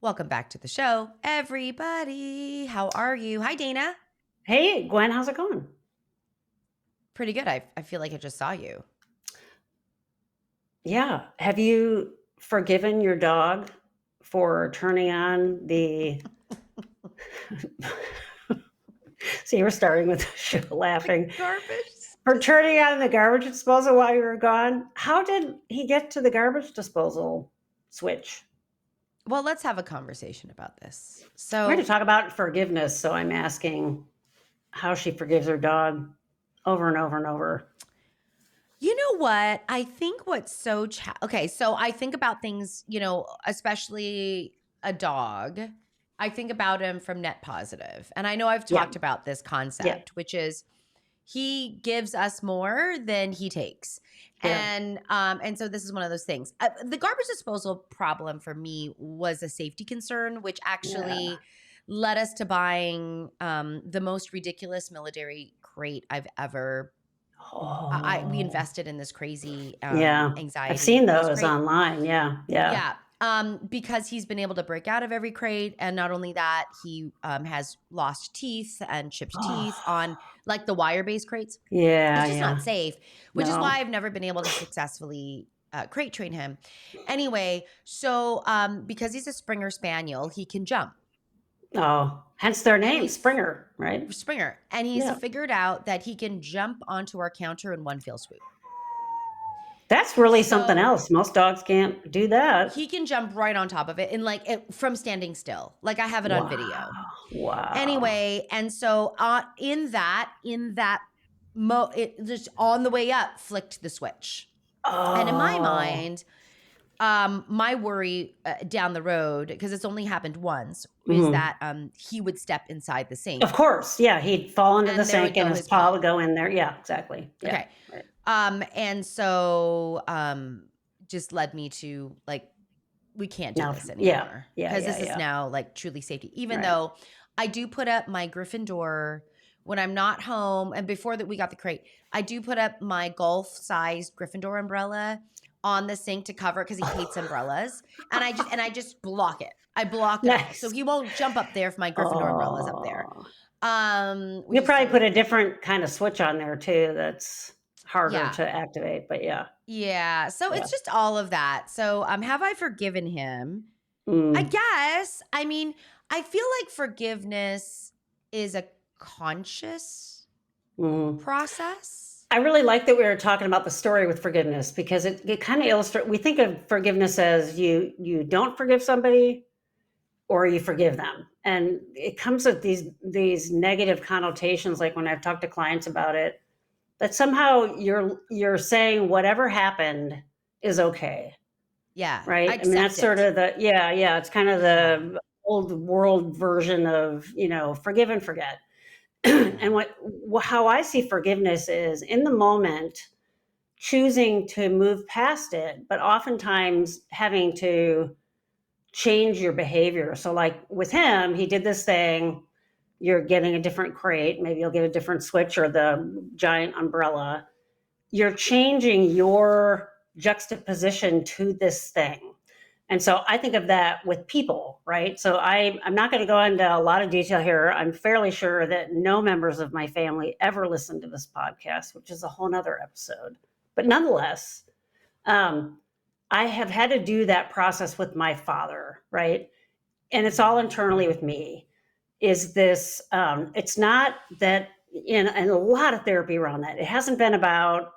Welcome back to the show, everybody. How are you? Hi, Dana. Hey, Gwen, how's it going? Pretty good. I feel like I just saw you. Yeah. Have you forgiven your dog for turning on the... So you were starting with the show laughing. Garbage. For turning on the garbage disposal while you were gone. How did he get to the garbage disposal switch? Well, let's have a conversation about this. We're going to talk about forgiveness, so I'm asking how she forgives her dog over and over and over. You know what? I think what's so okay, so I think about things, especially a dog. I think about him from net positive. And I know I've talked about this concept, which is he gives us more than he takes. Yeah. And so this is one of those things. The garbage disposal problem for me was a safety concern, which actually led us to buying the most ridiculous military crate I've ever. We invested in this crazy anxiety. I've seen those online. Yeah. Because he's been able to break out of every crate, and not only that, he has lost teeth and chipped teeth on like the wire-based crates. Yeah, it's just not safe, which is why I've never been able to successfully crate train him. Anyway, so because he's a Springer Spaniel, he can jump. Oh, hence their name, Springer, right? Springer. And he's figured out that he can jump onto our counter in one fell swoop. That's really something else. Most dogs can't do that. He can jump right on top of it and from standing still. Like I have it on video. Wow. Anyway, and so in that it just on the way up flicked the switch. Oh. And in my mind, my worry down the road, because it's only happened once, is that he would step inside the sink. Of course, yeah, he'd fall into the sink and his paw would go in there. Yeah, exactly. Yeah. Okay. Right. And so just led me to we can't do this anymore. Because this is now truly safety. Even though I do put up my Gryffindor when I'm not home, and before that we got the crate, I do put up my golf-sized Gryffindor umbrella on the sink to cover it because he hates umbrellas. And I just block it. I block it. So he won't jump up there if my Gryffindor umbrella's up there. You probably put a different kind of switch on there too that's harder to activate, but yeah. So it's just all of that. So have I forgiven him? I guess. I mean, I feel like forgiveness is a conscious process. I really like that we were talking about the story with forgiveness, because it kind of illustrates, we think of forgiveness as you don't forgive somebody or you forgive them. And it comes with these negative connotations. Like when I've talked to clients about it, that somehow you're saying whatever happened is okay. Yeah. Right. I mean, that's sort of it's kind of the old world version of, forgive and forget. And how I see forgiveness is in the moment choosing to move past it, but oftentimes having to change your behavior. So like with him, he did this thing, you're getting a different crate, maybe you'll get a different switch or the giant umbrella. You're changing your juxtaposition to this thing. And so I think of that with people, right? So I'm not going to go into a lot of detail here. I'm fairly sure that no members of my family ever listened to this podcast, which is a whole nother episode. But nonetheless, I have had to do that process with my father, right? And it's all internally with me. Is this, it's not that, and a lot of therapy around that. It hasn't been about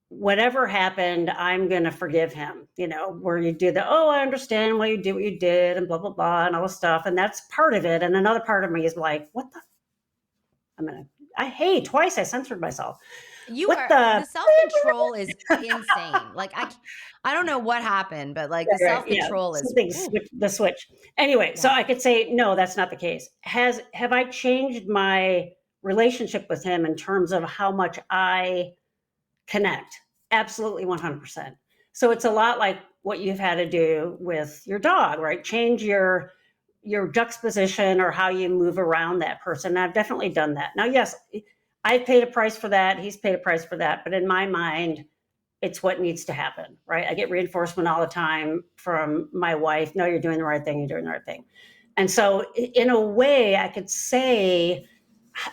whatever happened, I'm going to forgive him, where you do I understand why you did what you did and blah, blah, blah, and all this stuff. And that's part of it. And another part of me is like, twice I censored myself. The self-control is insane. Like I don't know what happened, but the self-control is the switch. Anyway, so I could say, no, that's not the case. Have I changed my relationship with him in terms of how much I connect? Absolutely 100%. So it's a lot like what you've had to do with your dog, right? Change your juxtaposition or how you move around that person. And I've definitely done that. Now, yes, I paid a price for that. He's paid a price for that. But in my mind, it's what needs to happen, right? I get reinforcement all the time from my wife. No, you're doing the right thing. You're doing the right thing. And so, in a way, I could say,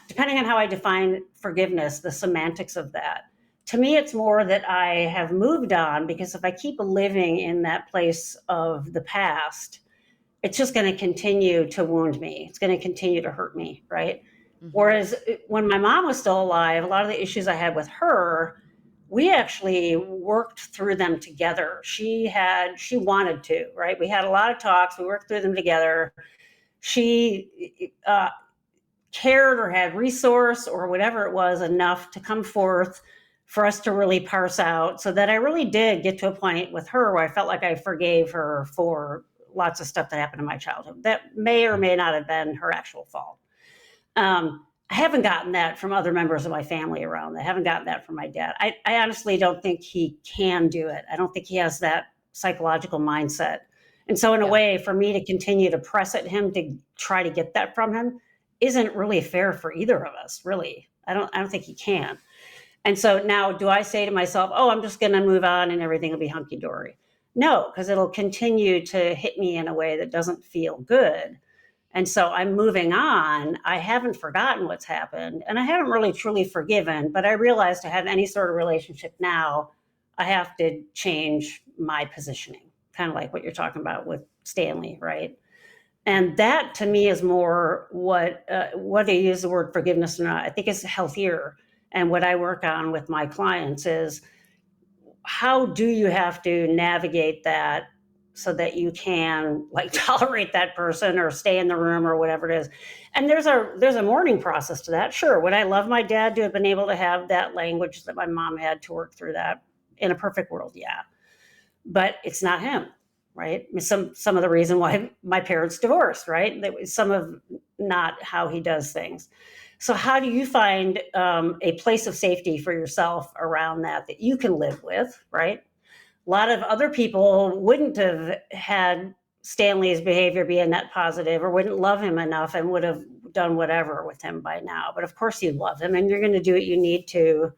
depending on how I define forgiveness, the semantics of that, to me, it's more that I have moved on, because if I keep living in that place of the past, it's just going to continue to wound me. It's going to continue to hurt me, right? Mm-hmm. Whereas when my mom was still alive, a lot of the issues I had with her, we actually worked through them together. She wanted to, right? We had a lot of talks. We worked through them together. She cared or had resource or whatever it was enough to come forth for us to really parse out, so that I really did get to a point with her where I felt like I forgave her for lots of stuff that happened in my childhood that may or may not have been her actual fault. I haven't gotten that from other members of my family around. I haven't gotten that from my dad. I honestly don't think he can do it. I don't think he has that psychological mindset. And so in a way, for me to continue to press at him to try to get that from him isn't really fair for either of us, really. I don't think he can. And so now, do I say to myself, oh, I'm just going to move on and everything will be hunky-dory? No, because it'll continue to hit me in a way that doesn't feel good. And so I'm moving on. I haven't forgotten what's happened, and I haven't really truly forgiven, but I realize to have any sort of relationship now, I have to change my positioning, kind of like what you're talking about with Stanley, right? And that to me is more what I use the word forgiveness or not, I think is healthier. And what I work on with my clients is, how do you have to navigate that so that you can like tolerate that person or stay in the room or whatever it is. And there's a mourning process to that. Sure. Would I love my dad to have been able to have that language that my mom had to work through that in a perfect world? Yeah. But it's not him, right? Some of the reason why my parents divorced, right? That was some of not how he does things. So how do you find a place of safety for yourself around that you can live with, right? A lot of other people wouldn't have had Stanley's behavior be a net positive, or wouldn't love him enough and would have done whatever with him by now. But of course you love him, and you're going to do what you need to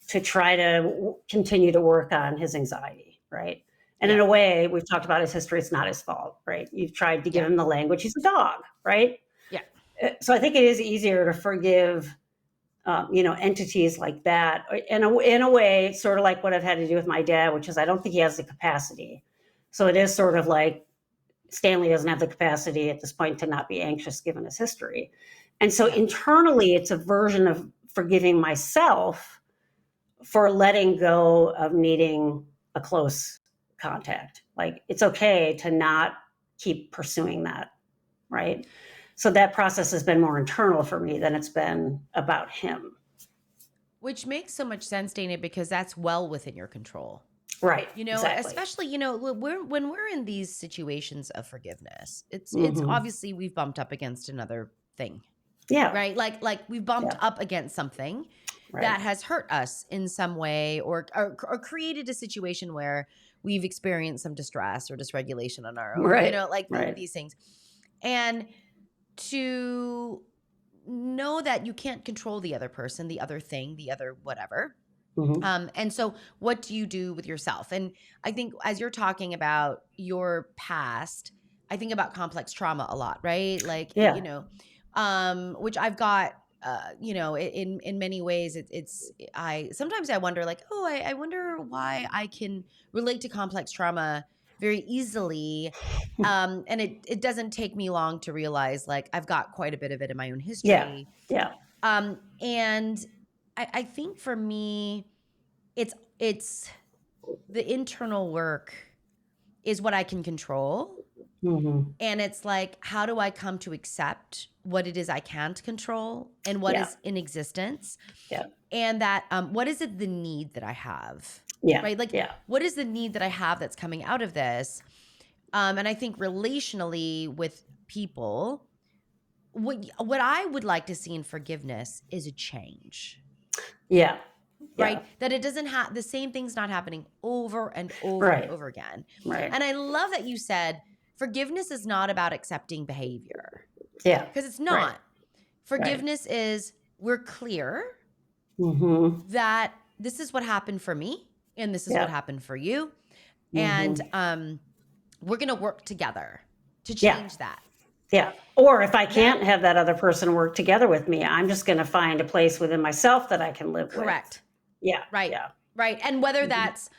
try to continue to work on his anxiety, right? And in a way, we've talked about his history. It's not his fault, right? You've tried to give him the language. He's a dog, right? Yeah. So I think it is easier to forgive entities like that. In a way, sort of like what I've had to do with my dad, which is I don't think he has the capacity. So it is sort of like Stanley doesn't have the capacity at this point to not be anxious given his history. And so internally, it's a version of forgiving myself for letting go of needing a close contact. Like, it's okay to not keep pursuing that, right? So that process has been more internal for me than it's been about him. Which makes so much sense, Dana, because that's well within your control. Right. Exactly. Especially, when we're in these situations of forgiveness, it's Mm-hmm. obviously we've bumped up against another thing. Yeah. Right. Like we've bumped up against something that has hurt us in some way, or created a situation where we've experienced some distress or dysregulation on our own, Right. these things. And to know that you can't control the other person, the other thing, the other whatever. Mm-hmm. And so what do you do with yourself? And I think as you're talking about your past, I think about complex trauma a lot, right? Like, which I've got, in many ways, sometimes I wonder like, I wonder why I can relate to complex trauma very easily. And it doesn't take me long to realize like I've got quite a bit of it in my own history. Yeah. And I think for me, it's the internal work is what I can control. Mm-hmm. And it's like, how do I come to accept what it is I can't control and what is in existence? Yeah. And that, what is it, the need that I have? Yeah. Right? Like, what is the need that I have that's coming out of this? And I think relationally with people, what I would like to see in forgiveness is a change. Yeah. right? That it doesn't have the same thing's not happening over and over and Right. over again. Right. And I love that you said forgiveness is not about accepting behavior, Yeah. because it's Right. not. Forgiveness is we're clear Mm-hmm. that this is what happened for me and this is what Yep. happened for you. Mm-hmm. And we're going to work together to Yeah. change that. Yeah. Or if I Now- can't have that other person work together with me, I'm just going to find a place within myself that I can live with. Correct. Yeah. Right. Yeah. Right. And whether Mhm. that's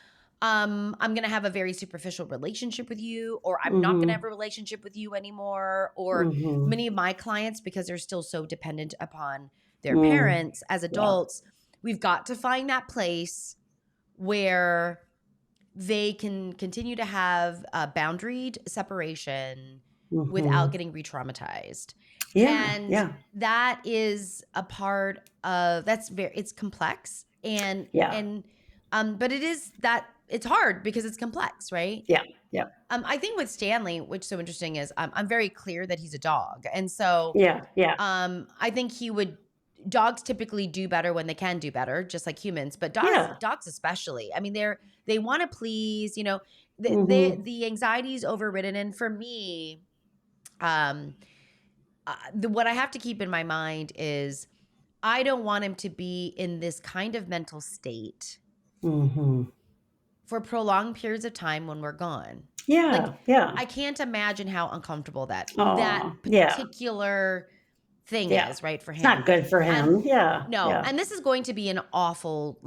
I'm going to have a very superficial relationship with you, or I'm not going to have a relationship with you anymore, or Mhm. many of my clients, because they're still so dependent upon their Mm. parents as adults, we've got to find that place where they can continue to have a boundaried separation without Mhm. getting re-traumatized. Yeah. And Yeah. that is a part of it's complex and Yeah. but it is that it's hard because it's complex, right? Yeah. Yeah. I think with Stanley, which is so interesting is I'm very clear that he's a dog. And so Yeah. Yeah. I think dogs typically do better when they can do better, just like humans, but Yeah. dogs especially. I mean, they want to please, Mhm. the anxiety is overridden. And for me, what I have to keep in my mind is I don't want him to be in this kind of mental state Mhm. for prolonged periods of time when we're gone. Yeah. Like, Yeah. I can't imagine how uncomfortable that Oh, yeah. particular thing Yeah. is, right, for It's him. not good for And him. Yeah. no, Yeah. and this is going to be an awful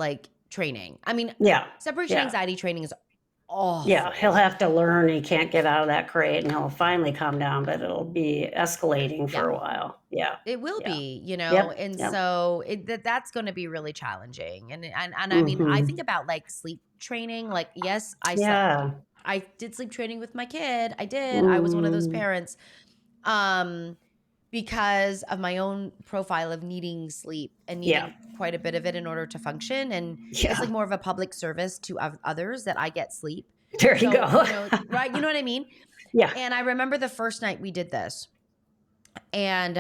training. I mean, Yeah. separation Yeah. anxiety training is awful. Yeah, he'll have to learn he can't get out of that crate, and he'll finally calm down, but it'll be escalating for a while. Yeah. It will Yeah. be, Yep. and Yep. so that's going to be really challenging. And I mean, I Mhm. think about sleep training. Like, yes, Yeah. I did sleep training with my kid. I did. I was one of those Mhm. parents. Because of my own profile of needing sleep and Yeah. needing quite a bit of it in order to function. And it's Yeah. more of a public service to others that I get sleep. There you So, go. right. You know what I mean? Yeah. And I remember the first night we did this, and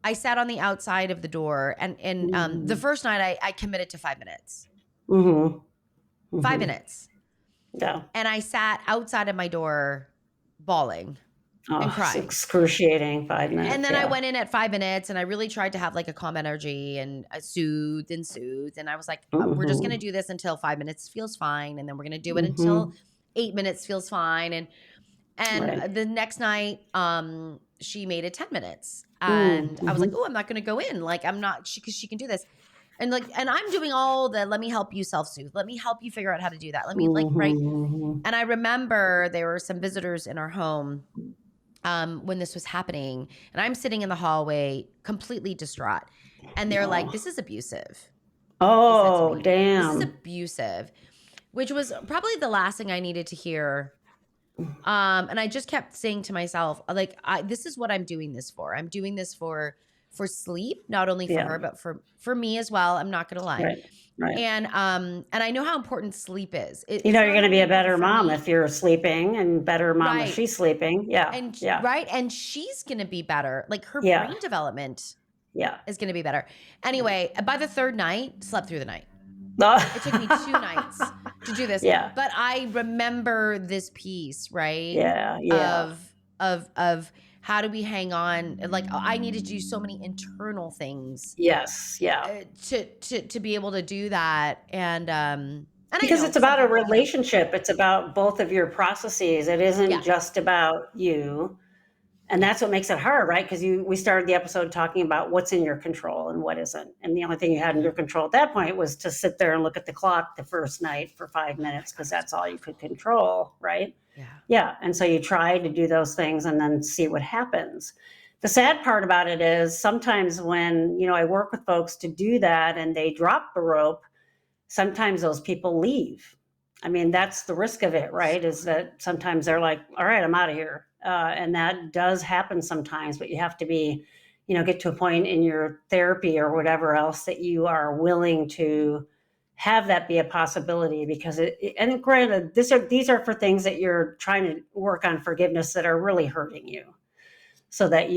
I sat on the outside of the door, and the Mhm. first night I committed to 5 minutes. Mhm. 5 Mhm. minutes. Yeah. And I sat outside of my door bawling and Oh, it's crying. excruciating 5 minutes, And then I yeah. went in at 5 minutes, and I really tried to have a calm energy, and I soothed and soothed. And I was like, we're just going to Mhm. do this until 5 minutes feels fine. And then we're going to do it until Mhm. 8 minutes feels fine. And Right. the next night, she made it 10 minutes. Mm. And I was like, Mhm. oh, I'm not going to go in. I'm not, because she can do this. And I'm doing all the, let me help you self-soothe. Let me help you figure out how to do that. Let me right. Mhm. And I remember there were some visitors in our home when this was happening, and I'm sitting in the hallway completely distraught. And they're like, Oh. this is abusive. They said to Oh, me, this is damn. abusive, which was probably the last thing I needed to hear. And I just kept saying to myself, this is what I'm doing this for. I'm doing this for sleep, not only for Yeah. her, but for me as well. I'm not going to lie. Right. Right. And I know how important sleep is. You It's know, not you're gonna only be a important better for mom me, if you're sleeping, and better mom if right? she's sleeping. Yeah. And Yeah. right, and she's going to be better. Her Yeah. brain development Yeah. is going to be better. Anyway, by the third night, slept through the night. It took me 2 nights to do this. Yeah. But I remember this piece, right? Yeah. Yeah. Of how do we hang on? I needed to do so many internal things Yes. Yeah. to be able to do that. And I Because know it's some about a people, relationship. It's about both of your processes. It isn't yeah. just about you. And Yeah. that's what makes it hard, right? Because we started the episode talking about what's in your control and what isn't. And the only thing you had in your control at that point was to sit there and look at the clock the first night for 5 minutes, because that's all you could control, right? Yeah. Yeah. And so you try to do those things and then see what happens. The sad part about it is sometimes when, I work with folks to do that and they drop the rope, sometimes those people leave. I mean, that's the risk of it, right? Is that sometimes they're like, all right, I'm out of here. And that does happen sometimes, but you have to be, get to a point in your therapy or whatever else that you are willing to have that be a possibility, because and granted, these are for things that you're trying to work on forgiveness that are really hurting you, so that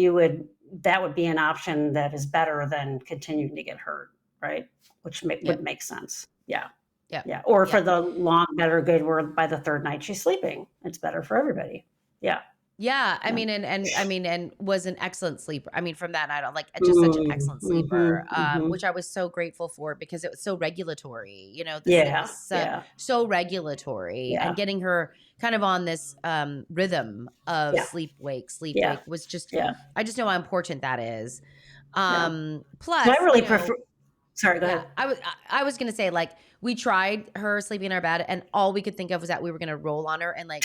that would be an option that is better than continuing to get hurt, right? which would Yep. make sense. Yeah. Yep. Yeah. Or for Yep. the long, better, good, where by the third night she's sleeping. It's better for everybody. Yeah. Yeah, I Yeah. mean, and was an excellent sleeper. I mean, from that night on, like just such an Mm, excellent sleeper, mhm, mhm. which I was so grateful for because it was so regulatory. You know, the sleep Yeah, was yeah, so regulatory, and yeah, getting her kind of on this rhythm of yeah, sleep yeah, wake was just. yeah, I just know how important that is. yeah. So I Plus, really prefer sorry, go yeah, ahead. I was gonna say, like, we tried her sleeping in our bed, and all we could think of was that we were gonna roll on her and like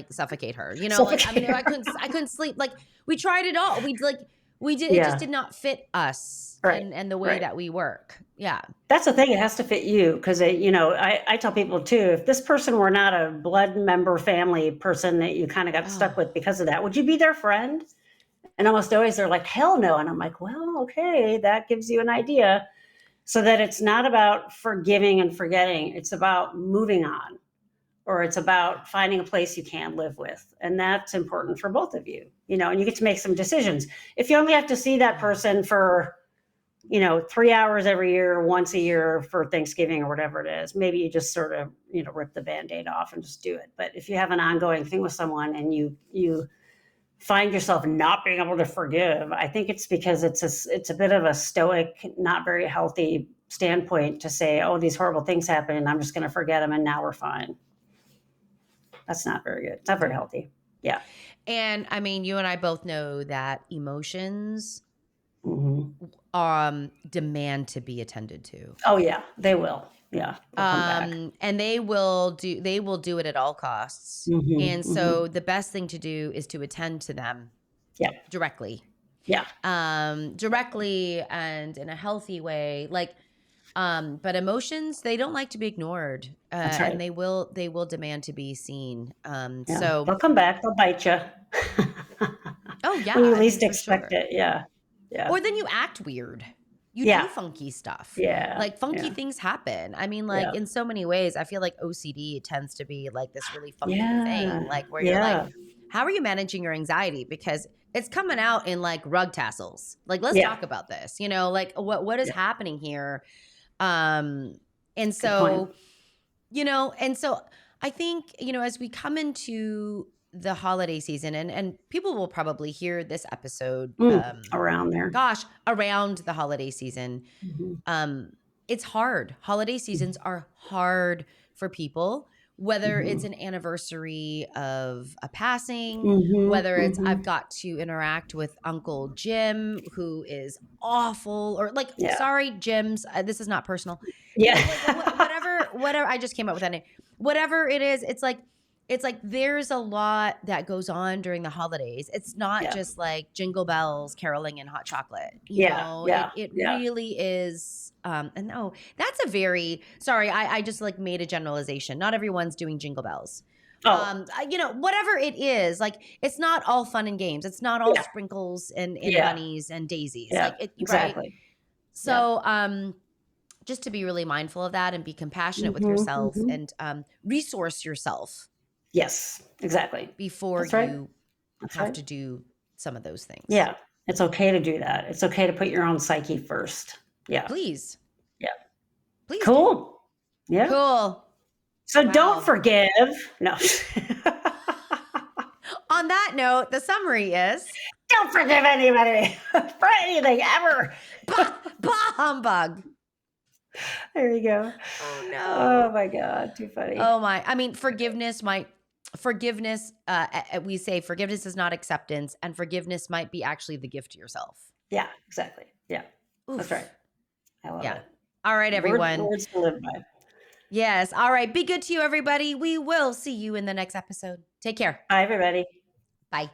suffocate her. You know, like I mean, Suffocate. I couldn't sleep. Like we tried it all. We did it just Yeah, did not fit us right, and the way right. that we work. Yeah. That's the thing, it has to fit you because I tell people too, if this person were not a blood member family person that you kinda got stuck Oh, with because of that, would you be their friend? And almost always they're like, "Hell no," and I'm like, "Well, okay, that gives you an idea." So that it's not about forgiving and forgetting, it's about moving on, or it's about finding a place you can live with. And that's important for both of you, and you get to make some decisions. If you only have to see that yeah. person for, 3 hours every year, once a year for Thanksgiving or whatever it is, maybe you just sort of, rip the band-aid off and just do it. But if you have an ongoing thing with someone and you find yourself not being able to forgive, I think it's because it's a bit of a stoic, not very healthy standpoint to say, "Oh, these horrible things happen, and I'm just going to forget them, and now we're fine." That's not very good. It's not very Yeah. healthy. Yeah. And I mean, you and I both know that emotions Hmm. demand to be attended to. Oh yeah, they will. Yeah, they'll come back. And they will do it at all costs. Hmm. And Hmm. so the best thing to do is to attend to them Yeah. directly. Yeah. Directly and in a healthy way. But emotions, they don't like to be ignored. That's And right. they will demand to be seen. Yeah, they'll come back. They'll bite you Oh yeah, when you I mean least for expect sure. it. Yeah. Yeah. Or then you act weird. You do Yeah. funky stuff. Yeah. Like funky Yeah. things happen. I mean, like Yeah. in so many ways, I feel like OCD tends to be like this really funky thing, Yeah. like where you're like, Yeah. how are you managing your anxiety? Because it's coming out in like rug tassels. Like, let's Yeah. talk about this. You know, like what is Yeah. happening here? Um, and Good point. so and so I think, as we come into the holiday season, and people will probably hear this episode, Around there. gosh, around the holiday season. Mhm. um, it's hard. Holiday seasons are hard for people, whether it's Mhm. an anniversary of a passing, Mhm. whether it's I've Mhm. got to interact with Uncle Jim, who is awful, or like, Yeah. sorry, Jims, this is not personal. Yeah. Like whatever. I just came up with that name. Whatever it is, it's like there's a lot that goes on during the holidays. It's not Yeah. just like jingle bells, caroling, and hot chocolate. Yeah. Yeah. It Yeah. really is. And no, that's a very sorry. I just like made a generalization. Not everyone's doing jingle bells. Oh, Whatever it is, like it's not all fun and games. It's not all yeah. sprinkles and Yeah. bunnies and daisies. Yeah. Like it, right? Exactly. Yeah. So, just to be really mindful of that and be compassionate with Mhm. yourself Mhm. and resource yourself Yes. Exactly. before That's right. you That's have right. to do some of those things. Yeah. It's okay to do that. It's okay to put your own psyche first. Yeah. Please, Yeah. please do. Cool. Yeah. Cool. So don't Wow. forgive. No. On that note, the summary is Don't forgive anybody for anything ever. bah humbug. There you go. Oh Oh no. my God. Too funny. Oh my. I mean, forgiveness, we say forgiveness is not acceptance, and forgiveness might be actually the gift to yourself. Yeah, exactly. Yeah. That's right. Oof. I love Yeah. it. All right, everyone. Words to live by. Yes. All right. Be good to you, everybody. We will see you in the next episode. Take care. Bye, everybody. Bye.